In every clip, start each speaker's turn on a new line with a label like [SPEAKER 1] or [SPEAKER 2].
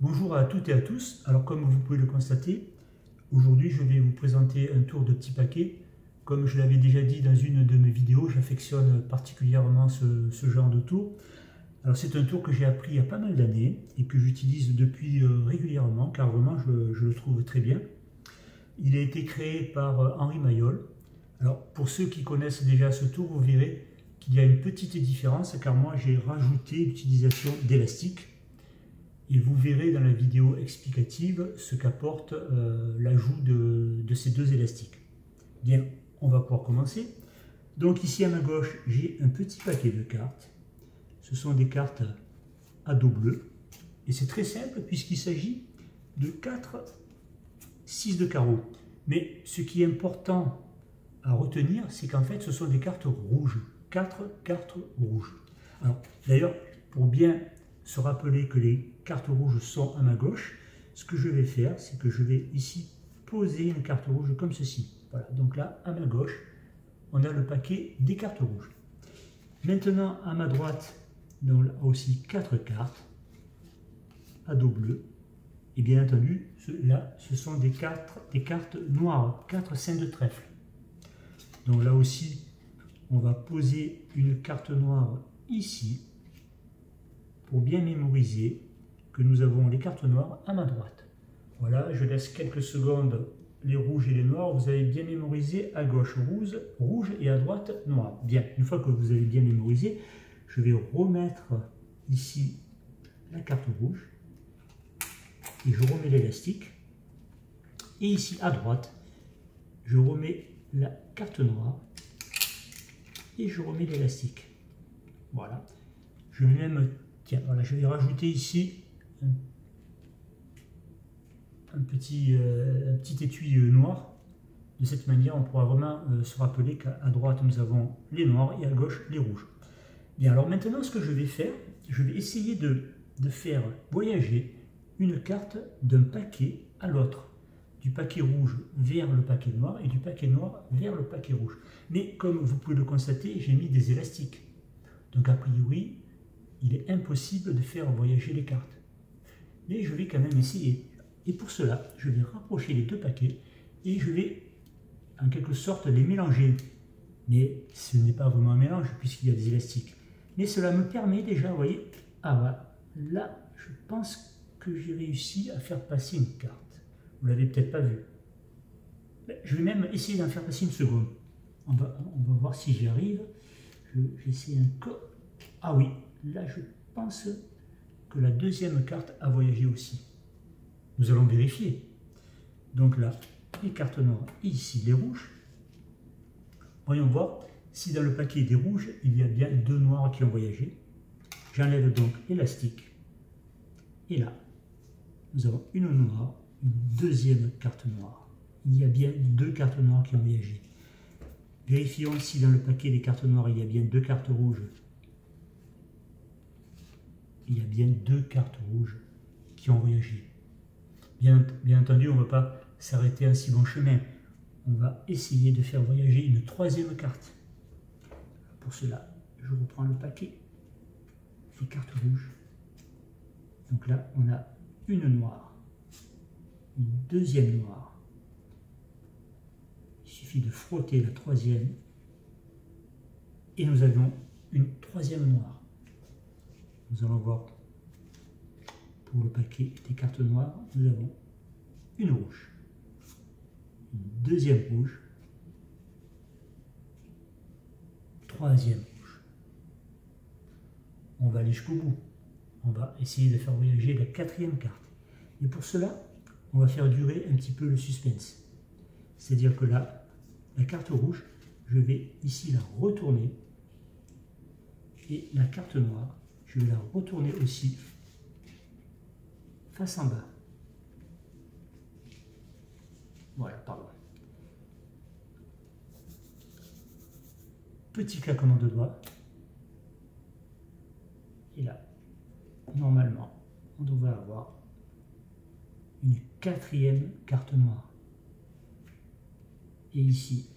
[SPEAKER 1] Bonjour à toutes et à tous. Alors comme vous pouvez le constater, aujourd'hui je vais vous présenter un tour de petits paquets. Comme je l'avais déjà dit dans une de mes vidéos, j'affectionne particulièrement ce genre de tour. Alors c'est un tour que j'ai appris il y a pas mal d'années et que j'utilise depuis régulièrement car vraiment je le trouve très bien. Il a été créé par Henri Mayol. Alors pour ceux qui connaissent déjà ce tour, vous verrez qu'il y a une petite différence car moi j'ai rajouté l'utilisation d'élastiques. Et vous verrez dans la vidéo explicative ce qu'apporte l'ajout de ces deux élastiques. Bien, on va pouvoir commencer. Donc ici à ma gauche, j'ai un petit paquet de cartes. Ce sont des cartes à dos bleu. Et c'est très simple puisqu'il s'agit de 4 6 de carreau. Mais ce qui est important à retenir, c'est qu'en fait, ce sont des cartes rouges. 4 cartes rouges. Alors, d'ailleurs, pour bien se rappeler que les cartes rouges sont à ma gauche, ce que je vais faire, c'est que je vais ici poser une carte rouge comme ceci. Voilà, donc là, à ma gauche, on a le paquet des cartes rouges. Maintenant, à ma droite, on a aussi 4 cartes à dos bleu. Et bien entendu, là, ce sont des cartes noires, 4 5 de trèfle. Donc là aussi, on va poser une carte noire ici, pour bien mémoriser que nous avons les cartes noires à ma droite. Voilà, je laisse quelques secondes les rouges et les noirs. Vous avez bien mémorisé à gauche rouge et à droite noir. Bien, une fois que vous avez bien mémorisé, je vais remettre ici la carte rouge et je remets l'élastique. Et ici à droite, je remets la carte noire et je remets l'élastique. Voilà. Je vais même, tiens, voilà, je vais rajouter ici un petit étui noir. De cette manière, on pourra vraiment se rappeler qu'à droite, nous avons les noirs et à gauche, les rouges. Bien, alors maintenant, ce que je vais faire, je vais essayer de faire voyager une carte d'un paquet à l'autre. Du paquet rouge vers le paquet noir et du paquet noir vers le paquet rouge. Mais comme vous pouvez le constater, j'ai mis des élastiques. Donc a priori, il est impossible de faire voyager les cartes. Mais je vais quand même essayer. Et pour cela, je vais rapprocher les deux paquets et je vais en quelque sorte les mélanger. Mais ce n'est pas vraiment un mélange puisqu'il y a des élastiques. Mais cela me permet déjà, vous voyez, ah voilà, là je pense que j'ai réussi à faire passer une carte. Vous ne l'avez peut-être pas vu. Je vais même essayer d'en faire passer une seconde. On va voir si j'y arrive. J'essaie encore. Ah oui, là je pense que la deuxième carte a voyagé aussi. Nous allons vérifier. Donc là, les cartes noires et ici les rouges. Voyons voir si dans le paquet des rouges, il y a bien deux noirs qui ont voyagé. J'enlève donc l'élastique. Et là, nous avons une noire, une deuxième carte noire. Il y a bien deux cartes noires qui ont voyagé. Vérifions si dans le paquet des cartes noires, il y a bien deux cartes rouges. Il y a bien deux cartes rouges qui ont voyagé. Bien entendu, on ne va pas s'arrêter à un si bon chemin. On va essayer de faire voyager une troisième carte. Pour cela, je reprends le paquet des cartes rouges. Donc là, on a une noire, une deuxième noire. Il suffit de frotter la troisième et nous avons une troisième noire. Nous allons voir pour le paquet des cartes noires, nous avons une rouge, une deuxième rouge, troisième rouge. On va aller jusqu'au bout. On va essayer de faire voyager la quatrième carte. Et pour cela, on va faire durer un petit peu le suspense. C'est-à-dire que là, la carte rouge, je vais ici la retourner. Et la carte noire, je vais la retourner aussi face en bas. Voilà, pardon. Petit claquement de doigts. Et là, normalement, on devrait avoir une quatrième carte noire. Et ici,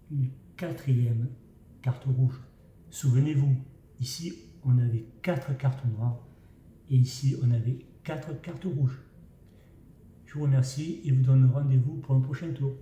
[SPEAKER 1] une quatrième carte rouge. Souvenez-vous, ici, on avait 4 cartes noires Et ici, on avait 4 cartes rouges. Je vous remercie et vous donne rendez-vous pour un prochain tour.